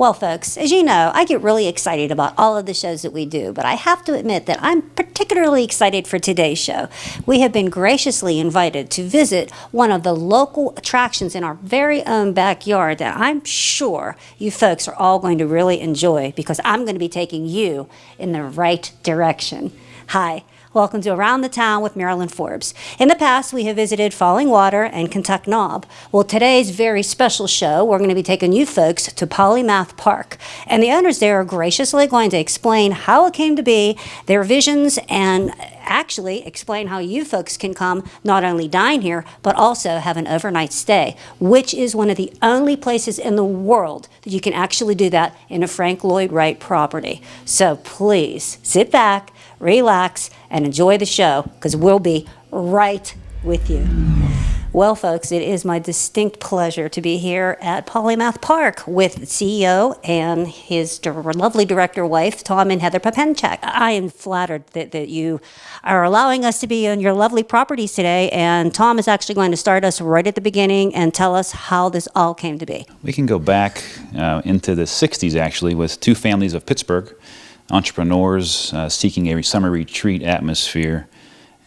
Well, folks, as you know, I get really excited about all of the shows that we do, but I have to admit that I'm particularly excited for today's show. We have been graciously invited to visit one of the local attractions in our very own backyard that I'm sure you folks are all going to really enjoy because I'm going to be taking you in the right direction. Hi. Welcome to Around the Town with Marilyn Forbes. In the past, we have visited Falling Water and Kentuck Knob. Well, today's very special show, we're going to be taking you folks to Polymath Park. And the owners there are graciously going to explain how it came to be, their visions, and actually explain how you folks can come not only dine here, but also have an overnight stay, which is one of the only places in the world that you can actually do that in a Frank Lloyd Wright property. So please sit back, relax, and enjoy the show, because we'll be right with you. Well, folks, it is my distinct pleasure to be here at Polymath Park with the CEO and his lovely director wife, Tom and Heather Papenchak. I am flattered that you are allowing us to be on your lovely properties today, and Tom is actually going to start us right at the beginning and tell us how this all came to be. We can go back into the 60s, actually, with two families of Pittsburgh, entrepreneurs seeking a summer retreat atmosphere,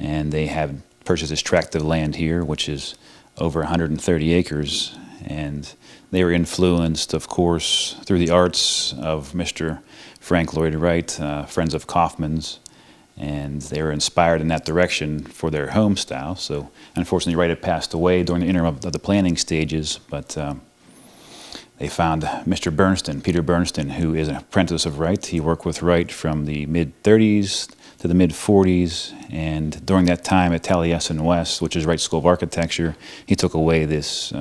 and they have purchased this tract of land here, which is over 130 acres, and they were influenced, of course, through the arts of Mr. Frank Lloyd Wright, friends of Kaufman's, and they were inspired in that direction for their home style. So unfortunately, Wright had passed away during the interim of the planning stages, but they found Mr. Bernstein, Peter Bernstein, who is an apprentice of Wright. He worked with Wright from the mid-30s to the mid-40s, and during that time at Taliesin West, which is Wright's School of Architecture, he took away this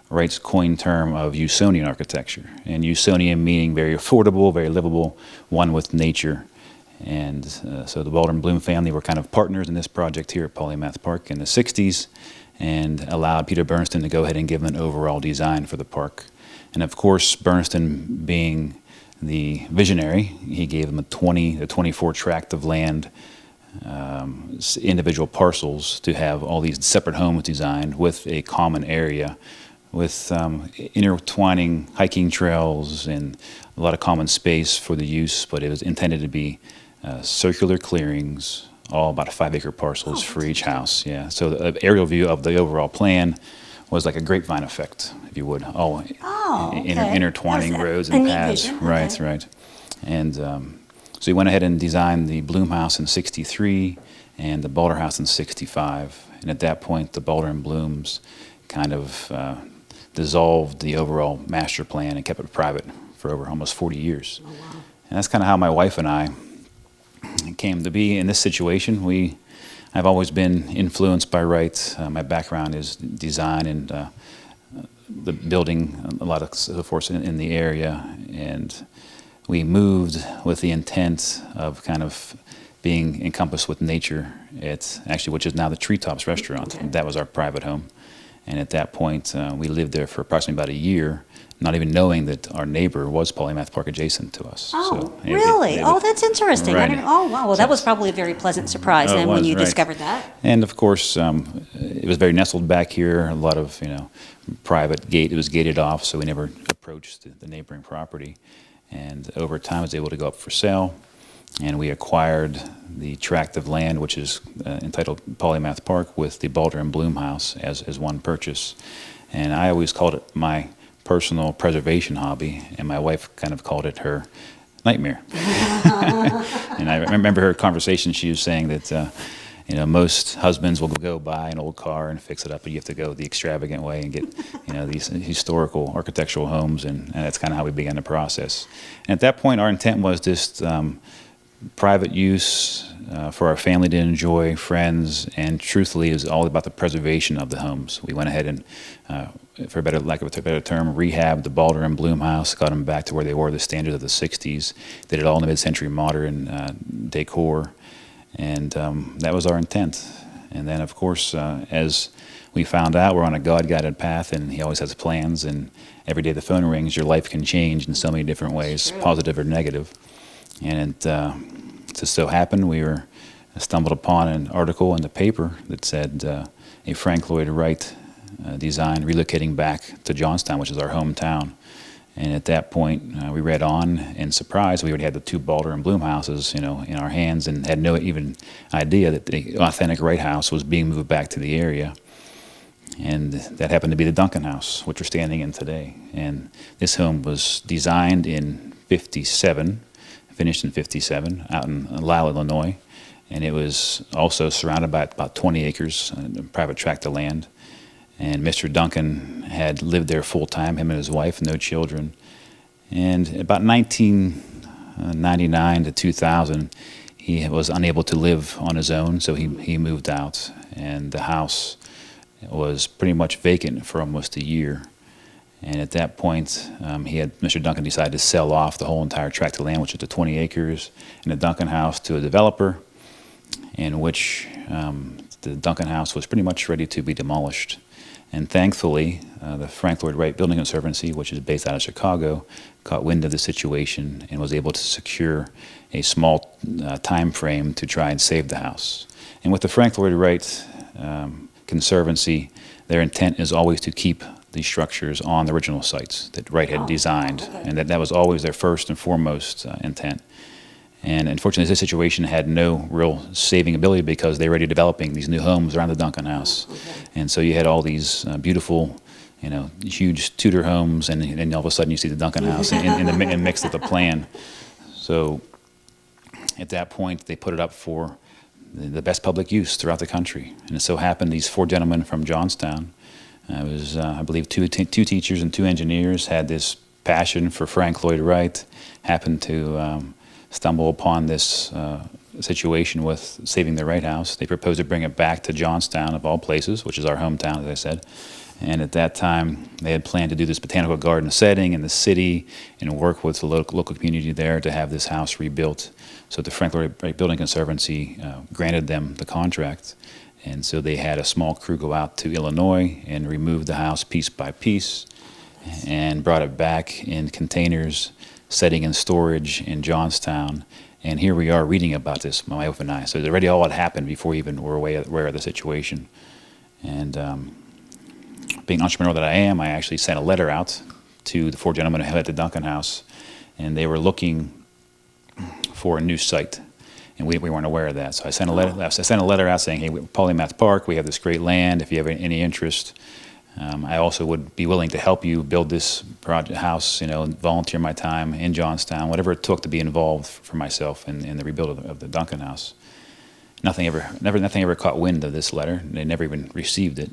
Wright's coined term of Usonian architecture, and Usonian meaning very affordable, very livable, one with nature. And so the Baldwin Bloom family were kind of partners in this project here at Polymath Park in the 60s, and allowed Peter Bernstein to go ahead and give them an overall design for the park. And of course, Bernstein being the visionary, he gave them a 24 tract of land, individual parcels to have all these separate homes designed with a common area, with intertwining hiking trails and a lot of common space for the use, but it was intended to be circular clearings, all about 5-acre parcels for each house. Yeah. So the aerial view of the overall plan was like a grapevine effect, if you would, all intertwining roads and paths. Right, okay. Right. And so he went ahead and designed the Bloom House in '63 and the Balder House in '65. And at that point, the Balder and Blooms kind of dissolved the overall master plan and kept it private for over almost 40 years. Oh, wow. And that's kind of how my wife and I came to be in this situation. I've always been influenced by Wright. My background is design and the building, a lot of force in the area, and we moved with the intent of kind of being encompassed with nature. It's actually, which is now the Treetops Restaurant. Okay. That was our private home, and at that point, we lived there for approximately about a year, not even knowing that our neighbor was Polymath Park adjacent to us. Oh, so really? Oh, that's interesting. Right. Oh, wow. Well, that was probably a very pleasant surprise then when you discovered that. And of course, it was very nestled back here. A lot of, private gate. It was gated off, so we never approached the neighboring property. And over time, I was able to go up for sale, and we acquired the tract of land, which is entitled Polymath Park, with the Balder and Bloom House as one purchase. And I always called it my personal preservation hobby, and my wife kind of called it her nightmare. And I remember her conversation. She was saying that most husbands will go buy an old car and fix it up, but you have to go the extravagant way and get these historical architectural homes, and that's kind of how we began the process. And at that point, our intent was just private use for our family to enjoy, friends, and truthfully, it was all about the preservation of the homes. We went ahead and, for lack of a better term, rehabbed the Balder and Bloom House, got them back to where they were, the standards of the 60s, did it all in the mid-century modern decor, and that was our intent. And then, of course, as we found out, we're on a God-guided path, and he always has plans, and every day the phone rings, your life can change in so many different ways, positive or negative. And it just so happened we stumbled upon an article in the paper that said a Frank Lloyd Wright design relocating back to Johnstown, which is our hometown. And at that point, we read on, and surprised, we already had the 2 Balder and Bloom houses, in our hands, and had no even idea that the authentic Wright house was being moved back to the area. And that happened to be the Duncan House, which we're standing in today. And this home was designed in 57, finished in 57, out in Lisle, Illinois. And it was also surrounded by about 20 acres, private tract of land. And Mr. Duncan had lived there full time, him and his wife, no children. And about 1999 to 2000, he was unable to live on his own, so he moved out. And the house was pretty much vacant for almost a year. And at that point, Mr. Duncan decided to sell off the whole entire tract of land, which is the 20 acres, and the Duncan House to a developer, in which the Duncan House was pretty much ready to be demolished. And thankfully, the Frank Lloyd Wright Building Conservancy, which is based out of Chicago, caught wind of the situation and was able to secure a small time frame to try and save the house. And with the Frank Lloyd Wright Conservancy, their intent is always to keep these structures on the original sites that Wright had designed, and that was always their first and foremost intent. And unfortunately, this situation had no real saving ability because they were already developing these new homes around the Duncan House. And so you had all these beautiful, huge Tudor homes, and then all of a sudden you see the Duncan House in the mix of the plan. So at that point, they put it up for the best public use throughout the country. And it so happened these 4 gentlemen from Johnstown, it was, I believe, two teachers and 2 engineers, had this passion for Frank Lloyd Wright, happened to stumble upon this situation with saving the Wright House. They proposed to bring it back to Johnstown, of all places, which is our hometown, as I said. And at that time, they had planned to do this botanical garden setting in the city and work with the local community there to have this house rebuilt. So the Frank Lloyd Wright Building Conservancy granted them the contract. And so they had a small crew go out to Illinois and remove the house piece by piece and brought it back in containers, setting in storage in Johnstown. And here we are reading about this, my wife and I. So already all had happened before we even were aware of the situation. And being an entrepreneur that I am, I actually sent a letter out to the 4 gentlemen who had the Duncan House, and they were looking for a new site. And we weren't aware of that. So I sent a letter out saying, hey, Polymath Park, we have this great land. If you have any interest, I also would be willing to help you build this house, volunteer my time in Johnstown, whatever it took to be involved for myself in the rebuild of the Duncan House. Nothing ever caught wind of this letter. They never even received it.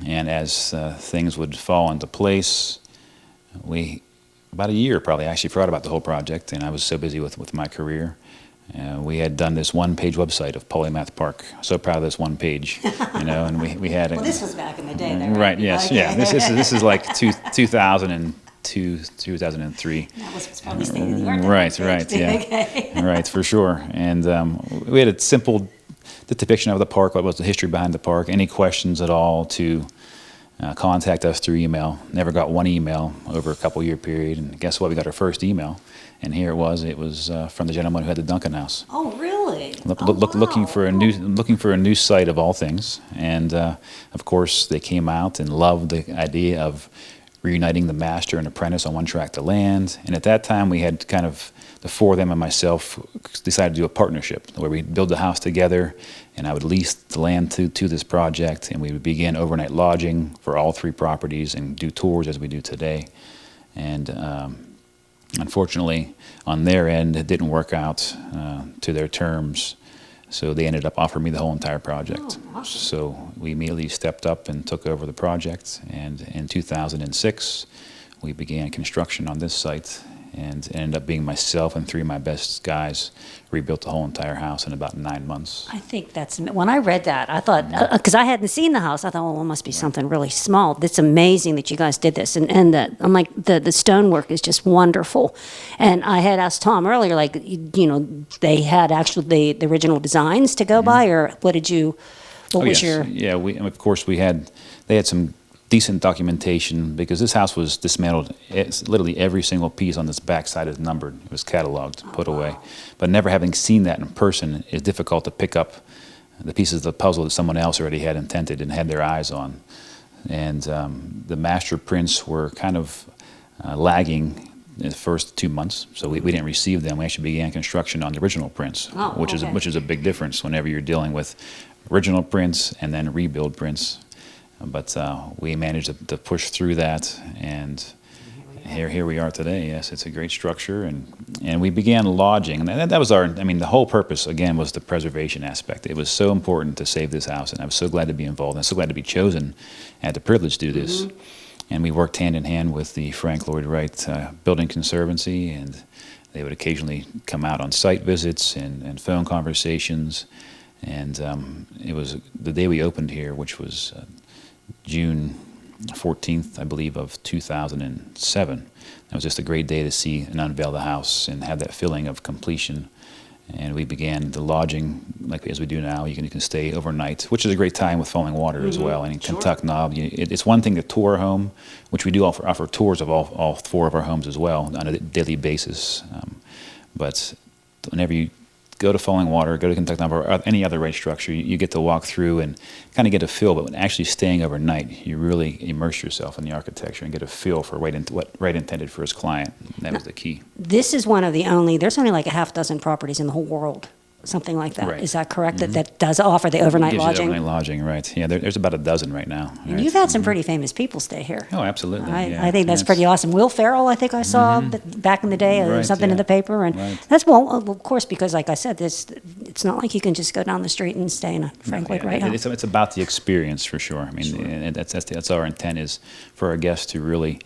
And as things would fall into place, about a year probably, I actually forgot about the whole project, and I was so busy with my career. We had done this 1-page website of Polymath Park. So proud of this 1 page, and we had. Well, this was back in the day, then, right? Yes, okay. yeah. This is like 2002, 2003. That was probably state of the art. Right, yeah, Okay. right, for sure. And we had a simple depiction of the park, what was the history behind the park. Any questions at all, to contact us through email. Never got one email over a couple-year period, and guess what? We got our first email. And here it was from the gentleman who had the Duncan House. Oh, really? Looking for a new site of all things, and of course they came out and loved the idea of reuniting the master and apprentice on one tract of land. And at that time, we had kind of the 4 of them and myself decided to do a partnership where we'd build the house together, and I would lease the land to this project, and we would begin overnight lodging for all 3 properties and do tours as we do today. And unfortunately, on their end, it didn't work out to their terms, so they ended up offering me the whole entire project. Oh, awesome. So we immediately stepped up and took over the project, and in 2006, we began construction on this site, and it ended up being myself and 3 of my best guys rebuilt the whole entire house in about 9 months. I think when I read that, I thought, because I hadn't seen the house, I thought, well, it must be something really small. It's amazing that you guys did this. And I'm like, the stonework is just wonderful. And I had asked Tom earlier, they had actually the original designs to go by, or what was your? Yeah, they had some decent documentation, because this house was dismantled. It's literally every single piece on this backside is numbered. It was cataloged, put away. But never having seen that in person, it's difficult to pick up the pieces of the puzzle that someone else already had intended and had their eyes on. And the master prints were kind of lagging the first 2 months, so we didn't receive them. We actually began construction on the original prints, Oh, which okay. is a big difference whenever you're dealing with original prints and then rebuild prints. But we managed to push through that, and here we are today. Yes, it's a great structure, and we began lodging. And that was the whole purpose, again, was the preservation aspect. It was so important to save this house, and I was so glad to be involved, and so glad to be chosen, and had the privilege to do this. And we worked hand in hand with the Frank Lloyd Wright Building Conservancy, and they would occasionally come out on site visits and phone conversations. And it was the day we opened here, which was June 14th, I believe, of 2007. It was just a great day to see and unveil the house and have that feeling of completion. And we began the lodging like as we do now. You can stay overnight, which is a great time with falling water as well. And in Kentuck Knob, it's one thing to tour a home, which we do offer tours of all 4 of our homes as well on a daily basis. But whenever you go to Falling Water, go to Kentucky Knob, or any other race structure, you get to walk through and kind of get a feel. But when actually staying overnight, you really immerse yourself in the architecture and get a feel for what Wright intended for his client. And that was the key. This is one of there's only like a half dozen properties in the whole world, something like that. Right. Is that correct? That does offer the overnight Gives you lodging? overnight lodging, right. Yeah, there's about a dozen right now. And Right. you've had some pretty famous people stay here. Oh, absolutely. I think that's pretty awesome. Will Ferrell, I think I saw back in the day, Right, something in yeah. the paper, and Right. that's well, of course, because like I said, it's not like you can just go down the street and stay in a Frank Lloyd Wright house. It's about the experience for sure. I mean, and that's our intent, is for our guests to really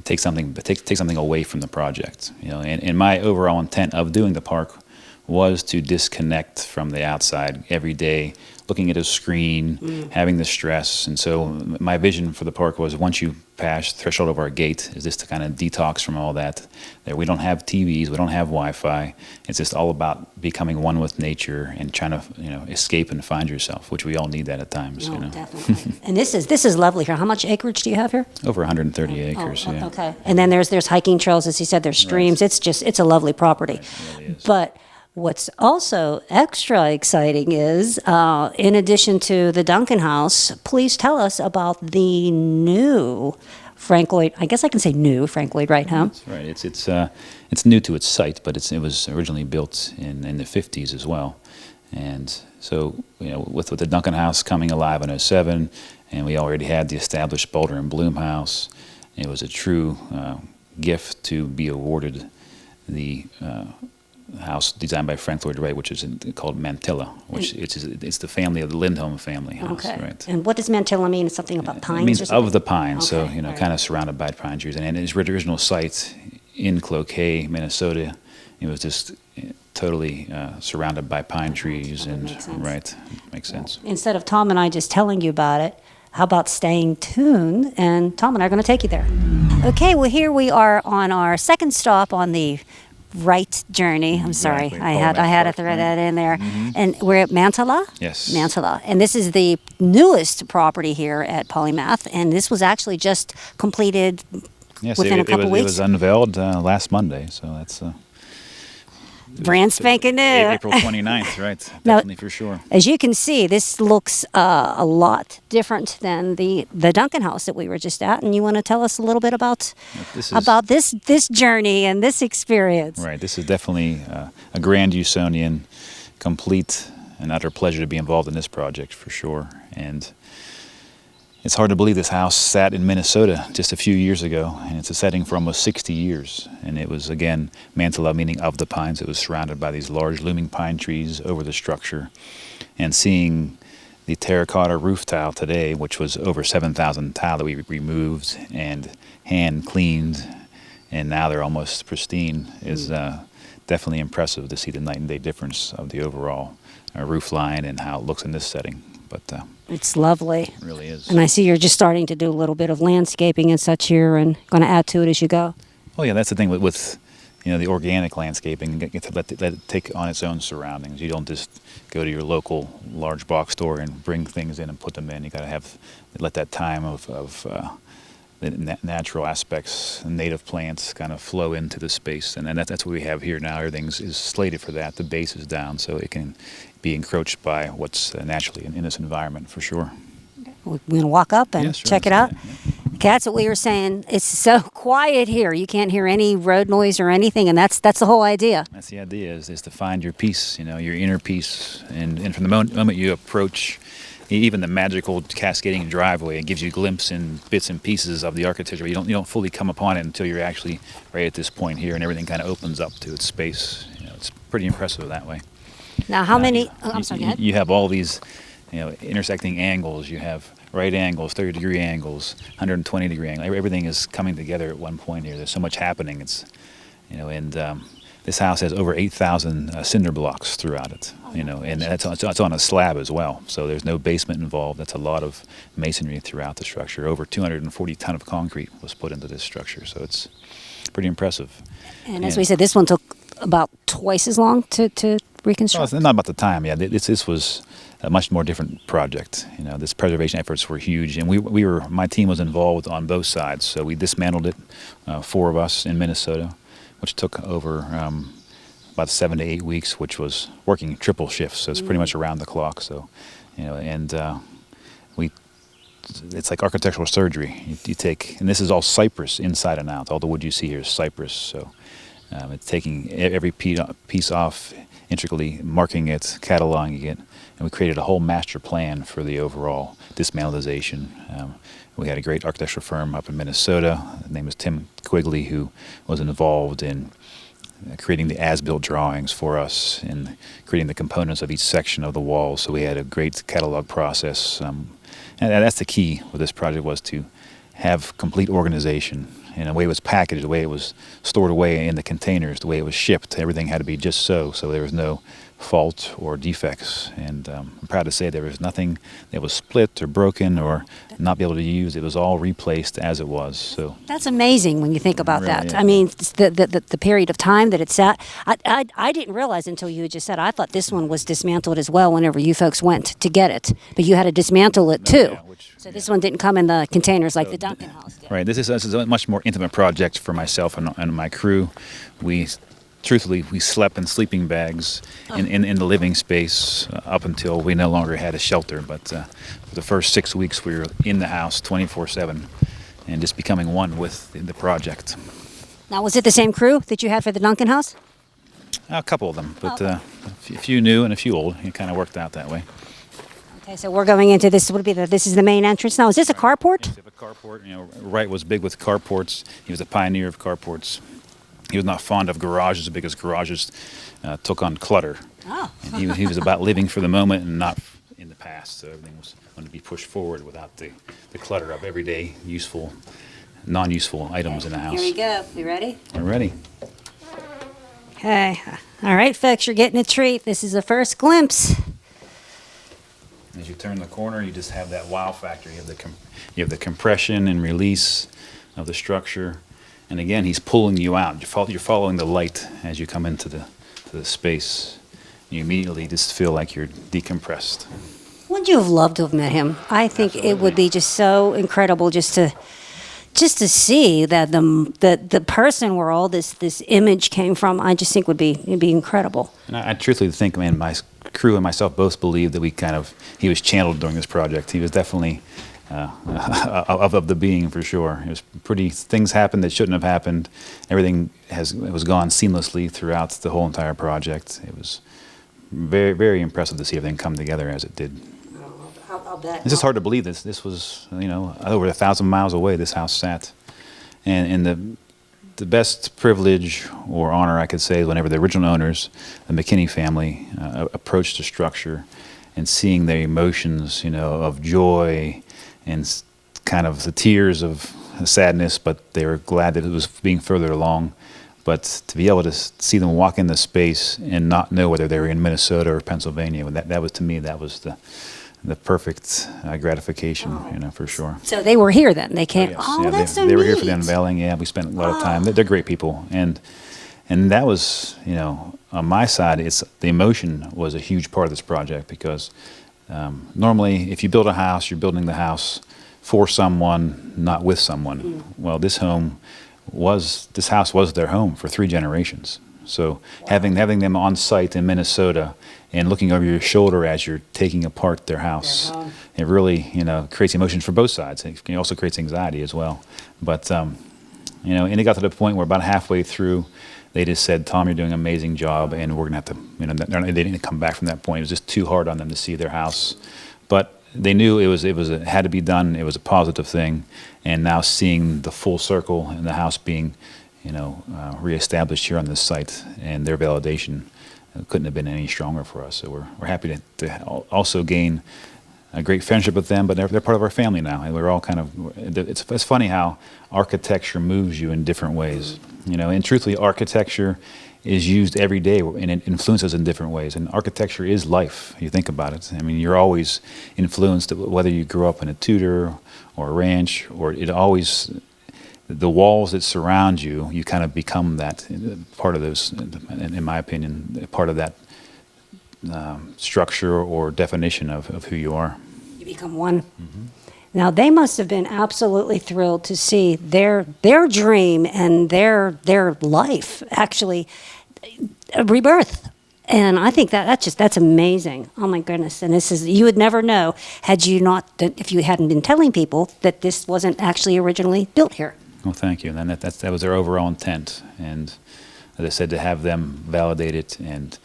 take something away from the project. And my overall intent of doing the park was to disconnect from the outside every day, looking at a screen, having the stress. And so my vision for the park was, once you pass the threshold of our gate, is this to kind of detox from all that. There, we don't have TVs, we don't have Wi-Fi. It's just all about becoming one with nature and trying to escape and find yourself, which we all need that at times. No, definitely. And this is lovely here. How much acreage do you have here? Over 130 acres. Oh, Yeah. okay. And then there's hiking trails, as you said. There's streams. It's a lovely property. It really is. But what's also extra exciting is, in addition to the Duncan House, please tell us about the new Frank Lloyd. I guess I can say new Frank Lloyd Wright home. That's right. It's new to its site, but it was originally built in the 50s as well. And so, with the Duncan House coming alive in '07, and we already had the established Boulder and Bloom House, it was a true gift to be awarded the house designed by Frank Lloyd Wright, which is called Mantilla, which it's the family of the Lindholm family house. Okay. Right. And what does Mantilla mean? It's something about pines? It means or something? of the pines, so Okay, right. kind of surrounded by pine trees. And its original site in Cloquet, Minnesota, it was just totally surrounded by pine trees, that and makes sense. right, makes sense. Instead of Tom and I just telling you about it, how about staying tuned? And Tom and I are going to take you there. Okay, well, here we are on our second stop on the Wright journey. I'm sorry, Exactly, I had to Polymath Park, throw right. that in there. And we're at Mantilla? Yes. Mantilla. And this is the newest property here at Polymath. And this was actually just completed Yes, within a couple it weeks. was unveiled last Monday, so that's Brand spanking new. April 29th, right? Now- Definitely for sure. As you can see, this looks a lot different than the Duncan House that we were just at. And you want to tell us a little bit about this journey and this experience? Right. This is definitely a grand Usonian, complete and utter pleasure to be involved in this project for sure. And it's hard to believe this house sat in Minnesota just a few years ago, and it's a setting for almost 60 years. And it was, again, Mantilla, meaning of the pines. It was surrounded by these large looming pine trees over the structure. And seeing the terracotta roof tile today, which was over 7,000 tile that we removed and hand cleaned, and now they're almost pristine, is definitely impressive to see the night and day difference of the overall roof line and how it looks in this setting. But It's lovely. it really is. And I see you're just starting to do a little bit of landscaping and such here and going to add to it as you go. Oh yeah, that's the thing with the organic landscaping. You get to let it take on its own surroundings. You don't just go to your local large box store and bring things in and put them in. You got to let that time of the natural aspects, native plants, kind of flow into the space, and that's what we have here now. Everything is slated for that. The base is down, so it can be encroached by what's naturally in this environment for sure. We're going to walk up and Yeah, sure, check it let's out. do that, Okay, that's what we were saying. It's so quiet here. You can't hear any road noise or anything, and that's the whole idea. That's the idea, is to find your peace, your inner peace. And from the moment you approach even the magical cascading driveway, it gives you a glimpse in bits and pieces of the architecture. You don't fully come upon it until you're actually right at this point here, and everything kind of opens up to its space. It's pretty impressive that way. Now, how many? I'm sorry, go ahead. You have all these, intersecting angles. You have right angles, 30-degree angles, 120-degree angles. Everything is coming together at one point here. There's so much happening. And this house has over 8,000 cinder blocks throughout it. And it's on a slab as well. So there's no basement involved. That's a lot of masonry throughout the structure. Over 240 ton of concrete was put into this structure. So it's pretty impressive. And as we said, this one took about twice as long to reconstruct. Well, it's not about the time. Yeah, this was a much more different project. This preservation efforts were huge, and my team was involved on both sides. So we dismantled it, 4 of us in Minnesota, which took over about 7 to 8 weeks, which was working triple shifts. So it's pretty much around the clock. So, it's like architectural surgery. You take, and this is all cypress inside and out. All the wood you see here is cypress. So it's taking every piece off, intricately marking it, cataloging it, and we created a whole master plan for the overall dismantlization. We had a great architectural firm up in Minnesota. His name was Tim Quigley, who was involved in creating the as-built drawings for us and creating the components of each section of the wall. So we had a great catalog process. And that's the key with this project, was to have complete organization. And the way it was packaged, the way it was stored away in the containers, the way it was shipped, everything had to be just so there was no fault or defects. And I'm proud to say there was nothing that was split or broken or not be able to use. It was all replaced as it was. So that's amazing when you think about Really, that. yeah. I mean, the period of time that it sat. I didn't realize until you had just said. I thought this one was dismantled as well. Whenever you folks went to get it, but you had to dismantle it too. So this one didn't come in the containers like the Duncan House did. Right. This is a much more intimate project for myself and my crew. Truthfully, we slept in sleeping bags in the living space up until we no longer had a shelter. But for the first 6 weeks, we were in the house 24/7 and just becoming one with the project. Now, was it the same crew that you had for the Duncan House? A couple of them, but a few new and a few old. It kind of worked out that way. Okay, so we're going into this. This is the main entrance now. Is this a carport? Yes, we have a carport. Wright was big with carports. He was a pioneer of carports. He was not fond of garages because garages took on clutter. Oh. And he was about living for the moment and not in the past. So everything was going to be pushed forward without the clutter of everyday useful, non-useful items in the house. Here we go. You ready? We're ready. Okay. All right, folks, you're getting a treat. This is the first glimpse. As you turn the corner, you just have that wow factor. You have the compression and release of the structure. And again, he's pulling you out. You're following the light as you come into the space. You immediately just feel like you're decompressed. Wouldn't you have loved to have met him? I think it would be just so incredible just to see that the person where all this image came from. I just think it'd be incredible. And I truthfully think, my crew and myself both believe that he was channeled during this project. He was definitely of the being, for sure. It was things happened that shouldn't have happened. Everything was gone seamlessly throughout the whole entire project. It was very, very impressive to see everything come together as it did. I'll bet. It's just hard to believe this was, over 1,000 miles away this house sat. And the best privilege or honor I could say is whenever the original owners, the McKinney family, approached the structure and seeing their emotions, of joy and kind of the tears of sadness, but they were glad that it was being further along. But to be able to see them walk in the space and not know whether they were in Minnesota or Pennsylvania, that was, to me, that was the perfect gratification, for sure. So they were here then. They came. Oh, yes. That's so they neat. were here for the unveiling. Yeah, we spent a lot of time. They're great people, and that was, on my side, the emotion was a huge part of this project because normally, if you build a house, you're building the house for someone, not with someone. Well, this house was their home for 3 generations. So having them on site in Minnesota and looking over your shoulder as you're taking apart their house, it really, creates emotions for both sides. It also creates anxiety as well. But, and it got to the point where about halfway through, they just said, Tom, you're doing an amazing job, and we're going to have to, they didn't come back from that point. It was just too hard on them to see their house. But they knew it had to be done. It was a positive thing. And now seeing the full circle and the house being, reestablished here on this site, and their validation couldn't have been any stronger for us. So we're happy to also gain a great friendship with them, but they're part of our family now, and we're all kind of. It's funny how architecture moves you in different ways, And truthfully, architecture is used every day, and it influences in different ways. And architecture is life. You think about it. I mean, you're always influenced, whether you grew up in a Tudor or a ranch, or it always. The walls that surround you, you kind of become that part of those, in my opinion, part of that structure or definition of who you are. You become one. Mm-hmm. Now, they must have been absolutely thrilled to see their dream and their life actually rebirth. And I think that's amazing. Oh my goodness! And you would never know if you hadn't been telling people that this wasn't actually originally built here. Well, thank you. And that was their overall intent. And as I said, to have them validate it, and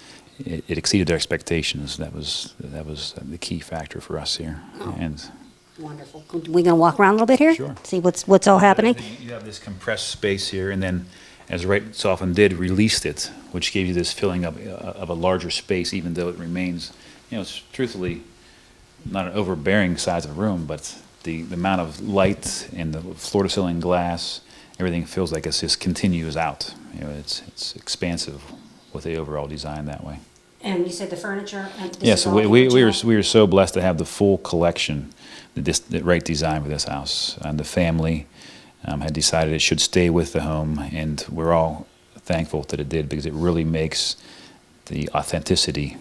it exceeded their expectations. That was the key factor for us here. Oh, and wonderful. We gonna walk around a little bit here? Sure. See what's all happening. You have this compressed space here, and then, as Wright so often did, released it, which gave you this feeling of a larger space, even though it remains, it's truthfully not an overbearing size of a room, but the amount of light and the floor-to-ceiling glass, everything feels like it just continues out. It's expansive with the overall design that way. And you said the furniture. Yes, we were so blessed to have the full collection that Wright designed for this house, and the family had decided it should stay with the home, and we're all thankful that it did, because it really makes the authenticity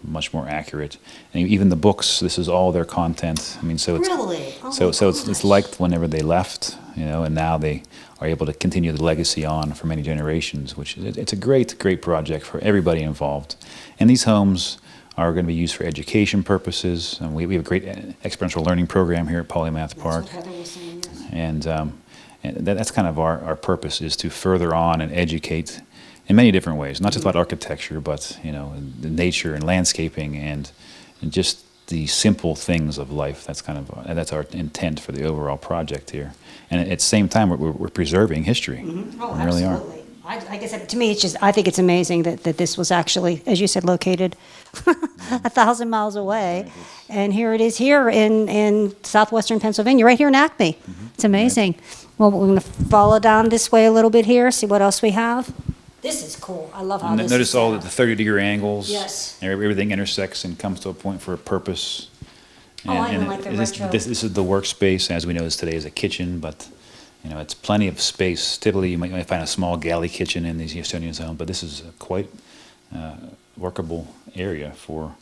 much more accurate. And even the books, this is all their content. I mean, so it's really? It's liked whenever they left, and now they are able to continue the legacy on for many generations, which it's a great project for everybody involved. And these homes are going to be used for education purposes. And we have a great experiential learning program here at Polymath Park. That's what Heather was saying, yes. And that's kind of our purpose, is to further on and educate in many different ways, not just about architecture, but the nature and landscaping and just the simple things of life. That's our intent for the overall project here. And at the same time, we're preserving history. Mm-hmm. Oh, we really absolutely. Like I said, to me, I think it's amazing that this was actually, as you said, located 1,000 miles away, and here it is here in southwestern Pennsylvania, right here in Acme. Mm-hmm. It's amazing. Right. Well, we're going to follow down this way a little bit here, see what else we have. This is cool. I love how this Notice is all the 30-degree angles. Yes. Everything intersects and comes to a point for a purpose. I even like the retro. This is the workspace, as we know this today, is a kitchen, but it's plenty of space. Typically, you might find a small galley kitchen in these Houstonian homes, but this is a quite workable area for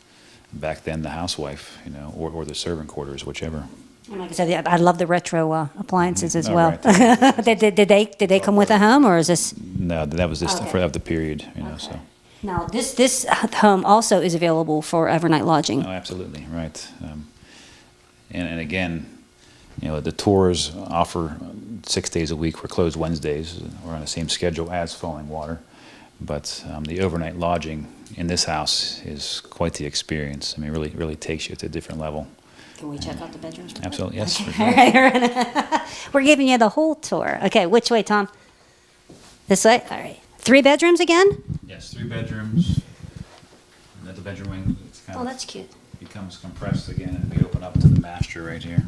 back then the housewife, or the servant quarters, whichever. And like I said, I love the retro appliances as Oh, well. right. did they come with a home, or is this? No, that was just Okay. for the period, Okay. So. Now this home also is available for overnight lodging. Oh, absolutely, right. And again, the tours offer 6 days a week. We're closed Wednesdays. We're on the same schedule as Falling Water. But the overnight lodging in this house is quite the experience. I mean, it really takes you to a different level. Can we check out the bedrooms? Absolutely, yes. Okay. All right. We're giving you the whole tour. Okay, which way, Tom? This way? All right. 3 bedrooms again? Yes, 3 bedrooms. And then the bedroom wing, it's kind Oh, of that's cute. becomes compressed again, and we open up to the master right here.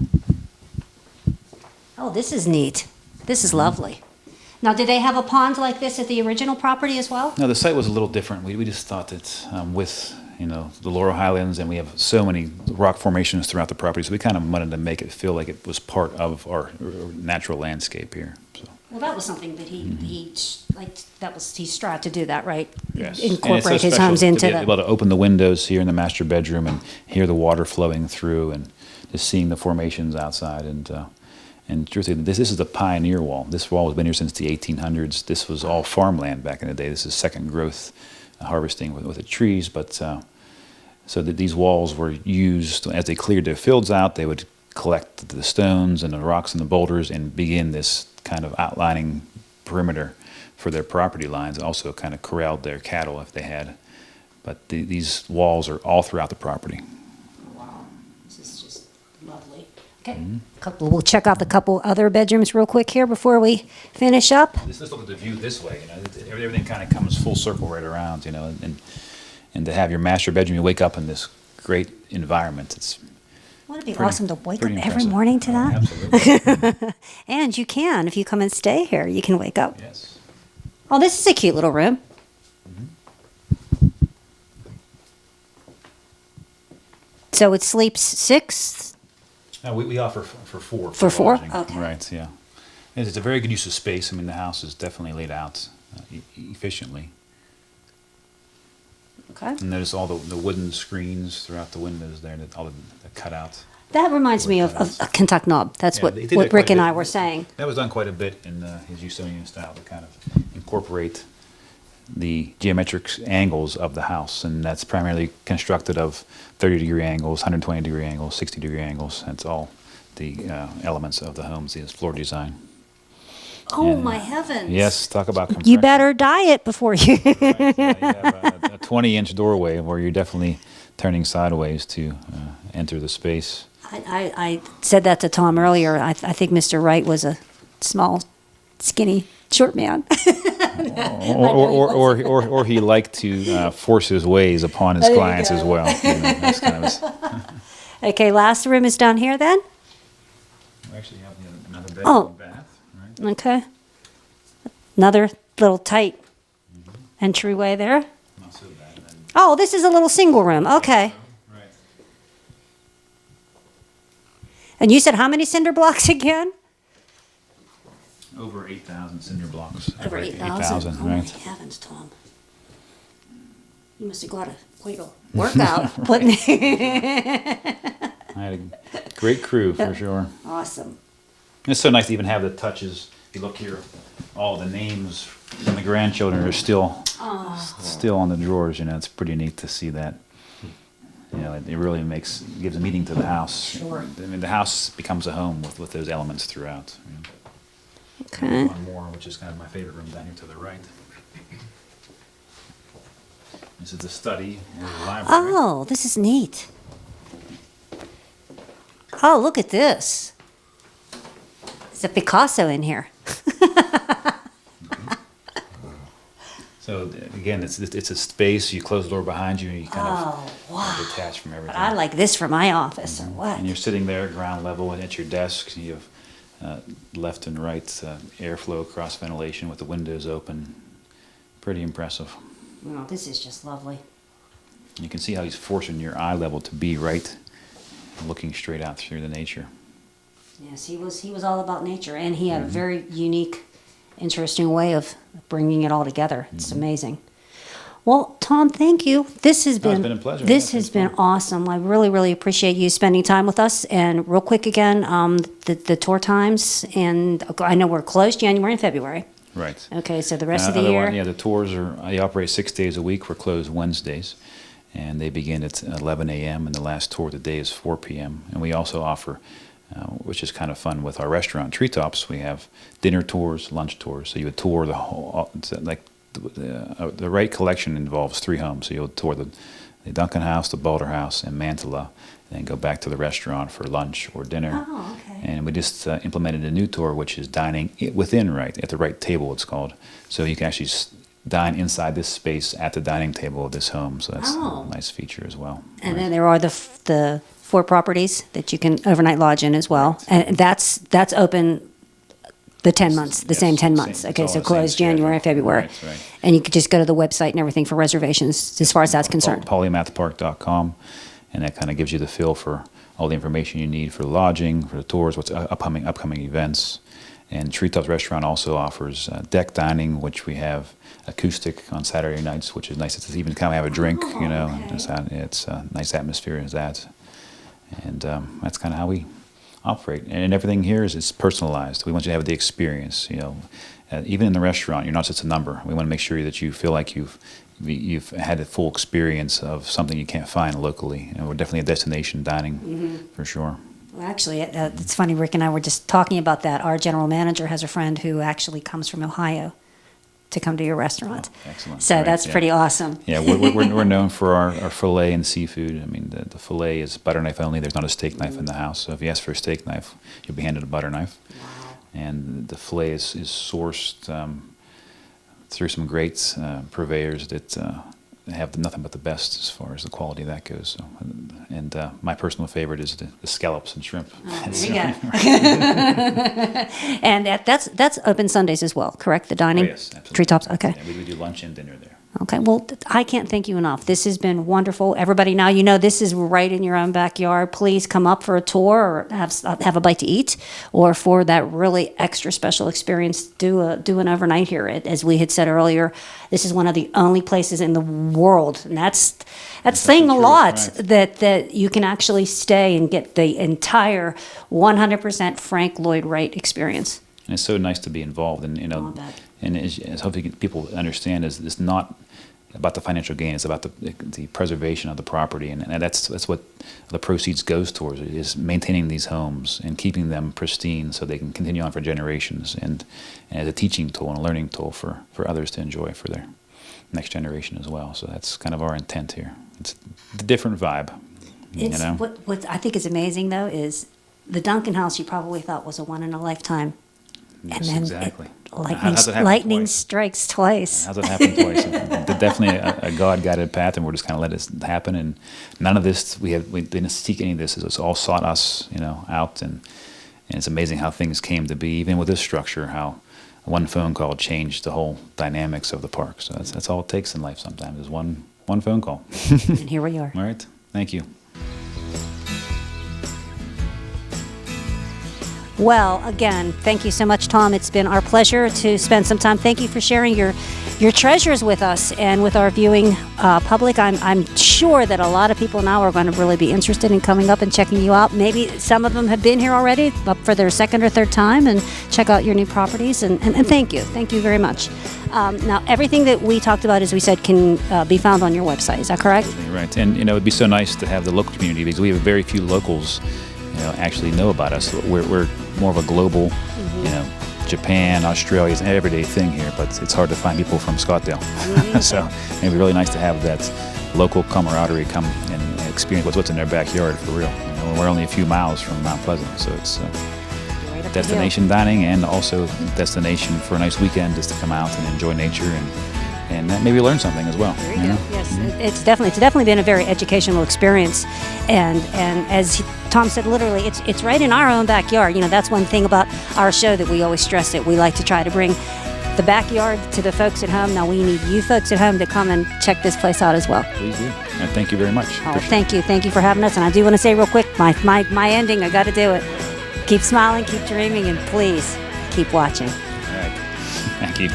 Oh, this is neat. This is lovely. Now, did they have a pond like this at the original property as well? No, the site was a little different. We just thought that with the Laurel Highlands, and we have so many rock formations throughout the property, so we kind of wanted to make it feel like it was part of our natural landscape here. So. Well, that was something that he strived to do do, right? Yes. Incorporate his homes into to be able to open the windows here in the master bedroom and hear the water flowing through, and just seeing the formations outside, and And truthfully, this is the pioneer wall. This wall has been here since the 1800s. This was all farmland back in the day. This is second growth harvesting with the trees. But so that these walls were used as they cleared their fields out. They would collect the stones and the rocks and the boulders and begin this kind of outlining perimeter for their property lines. Also, kind of corralled their cattle if they had. But these walls are all throughout the property. Wow, this is just lovely. Okay, we'll check out the couple other bedrooms real quick here before we finish up. Let's look at the view this way. Everything kind of comes full circle right around. And to have your master bedroom, you wake up in this great environment. It's Wouldn't it be awesome to wake up pretty every impressive. morning to that? Absolutely. And you can, if you come and stay here, you can wake up. Yes. Oh, this is a cute little room. So it sleeps 6. No, we offer for 4. For 4? lodging. Okay. Right, yeah. And it's a very good use of space. I mean, the house is definitely laid out efficiently. Okay. And notice all the wooden screens throughout the windows there, all the cutouts. That reminds me of a Kentuck knob. That's Yeah, what, they did what that quite Rick a and bit. I were saying. That was done quite a bit in his Usonian style to kind of incorporate the geometric angles of the house, and that's primarily constructed of 30-degree angles, 120-degree angles, 60-degree angles. That's all the elements of the homes, the floor design. Oh, And, my heavens. Yes, talk about compression. You better diet before you. Right, yeah, you have a 20-inch doorway where you're definitely turning sideways to enter the space. I said that to Tom earlier. I think Mr. Wright was a small, skinny, short man. Or he liked to force his ways upon his clients as well. That's kind of Okay, last room is down here then? we actually have another bedroom Oh. and bath, right? Okay. Another little tight entryway there. Not so bad. And then, Oh, this is a little single room. Okay. right. And you said how many cinder blocks again? Over 8,000 cinder blocks. Over 8,000. Oh, my right? heavens, Tom. You must have got quite a workout. Putting I had a great crew for sure. Awesome. It's so nice to even have the touches. If you look here, all the names from the grandchildren are still on the drawers. It's pretty neat to see that. It really gives a meaning to the house. Sure. I mean, the house becomes a home with those elements throughout. Okay. One more, which is kind of my favorite room down here to the right. This is the study or the library. Oh, this is neat. Oh, look at this. There's a Picasso in here. So again, it's a space. You close the door behind you, and you kind Oh, wow. of detach from everything. But I like this for my office, or what? And you're sitting there at ground level at your desk. You have left and right airflow, cross ventilation with the windows open. Pretty impressive. Oh, this is just lovely. You can see how he's forcing your eye level to be right, looking straight out through the nature. Yes, he was all about nature, and he had a very unique, interesting way of bringing it all together. It's amazing. Well, Tom, thank you. This has It's been been a pleasure. This Yeah, has it's been fun. awesome. I really, really appreciate you spending time with us. And real quick again, the tour times, and I know we're closed January and February. Right. Okay, so the rest of the Otherwise, year. yeah, the tours they operate 6 days a week. We're closed Wednesdays, and they begin at 11 a.m. and the last tour of the day is 4 p.m. And we also offer, which is kind of fun with our restaurant Treetops, we have dinner tours, lunch tours. So you would tour the whole, the Wright collection involves 3 homes. So you'll tour the Duncan House, the Boulder House, and Mantilla, and then go back to the restaurant for lunch or dinner. Oh, okay. And we just implemented a new tour, which is dining within Wright, at the Wright table, it's called. So you can actually dine inside this space at the dining table of this home. So that's Oh. a nice feature as well. And then there are the 4 properties that you can overnight lodge in as well. And that's open the 10 months, the Yes, same 10 same- months. it's Okay, all so the same closed January and schedule. February. Right, right. And you could just go to the website and everything for reservations as far as that's concerned. Polymathpark.com, and that kind of gives you the feel for all the information you need for the lodging, for the tours, what's upcoming events. And Treetops Restaurant also offers deck dining, which we have acoustic on Saturday nights, which is nice to even kind of have a drink, okay. It's a nice atmosphere as that. And that's kind of how we operate. And everything here is personalized. We want you to have the experience. Even in the restaurant, you're not just a number. We want to make sure that you feel like you've had a full experience of something you can't find locally. And we're definitely a destination dining for sure. Well, actually, it's funny, Rick and I were just talking about that. Our general manager has a friend who actually comes from Ohio to come to your restaurant. Oh, excellent. So Right, that's yeah. pretty awesome. Yeah, we're known for our filet and seafood. I mean, the filet is butter knife only. There's not a steak knife in the house. So if you ask for a steak knife, you'll be handed a butter knife. Wow. And the filet is sourced through some great purveyors that have nothing but the best as far as the quality of that goes. So, and my personal favorite is the scallops and shrimp. There you go. And that's open Sundays as well, correct? The dining? Oh, yes, absolutely. Treetops, okay. Yeah, we do lunch and dinner there. Okay, well, I can't thank you enough. This has been wonderful. Everybody, now you know this is right in your own backyard. Please come up for a tour or have a bite to eat, or for that really extra special experience, do an overnight here. As we had said earlier, this is one of the only places in the world, and that's saying a true, lot, right. that you can actually stay and get the entire 100% Frank Lloyd Wright experience. And it's so nice to be involved, and I bet. and as hopefully people understand, is it's not about the financial gain; it's about the preservation of the property, and that's what the proceeds goes towards. Is maintaining these homes and keeping them pristine so they can continue on for generations, and as a teaching tool and a learning tool for others to enjoy for their next generation as well. So that's kind of our intent here. It's a different vibe, It's, you know. what I think is amazing, though, is the Duncan House you probably thought was a one in a lifetime. Yes, And then exactly. lightning How's it happen lightning twice? strikes twice. How's it happen twice? Definitely a God-guided path, and we're just kind of let it happen. And none of this we didn't seek any of this. It's all sought us, out. And it's amazing how things came to be, even with this structure. How one phone call changed the whole dynamics of the park. So that's all it takes in life. Sometimes is one phone call. And here we are. All right. Thank you. Well, again, thank you so much, Tom. It's been our pleasure to spend some time. Thank you for sharing your treasures with us and with our viewing public. I'm sure that a lot of people now are going to really be interested in coming up and checking you out. Maybe some of them have been here already, up for their second or third time, and check out your new properties. And thank you. Thank you very much. Now, everything that we talked about, as we said, can be found on your website. Is that correct? Right. And, it'd be so nice to have the local community, because we have very few locals actually know about us. We're more of a global, Japan, Australia is an everyday thing here, but it's hard to find people from Scottsdale. So it'd be really nice to have that local camaraderie come and experience what's in their backyard for real. We're only a few miles from Mount Pleasant, so it's Right up the destination dining, and also destination for a nice weekend just to come out and enjoy nature and maybe learn something as well. Very good. Yes, it's definitely been a very educational experience, and as Tom said, literally, it's right in our own backyard. That's one thing about our show that we always stress, that we like to try to bring the backyard to the folks at home. Now we need you folks at home to come and check this place out as well. Please do. And thank you very much. Oh, Appreciate it. thank you for having us. And I do want to say real quick, my ending, I got to do it. Keep smiling, keep dreaming, and please keep watching. All right. Thank you.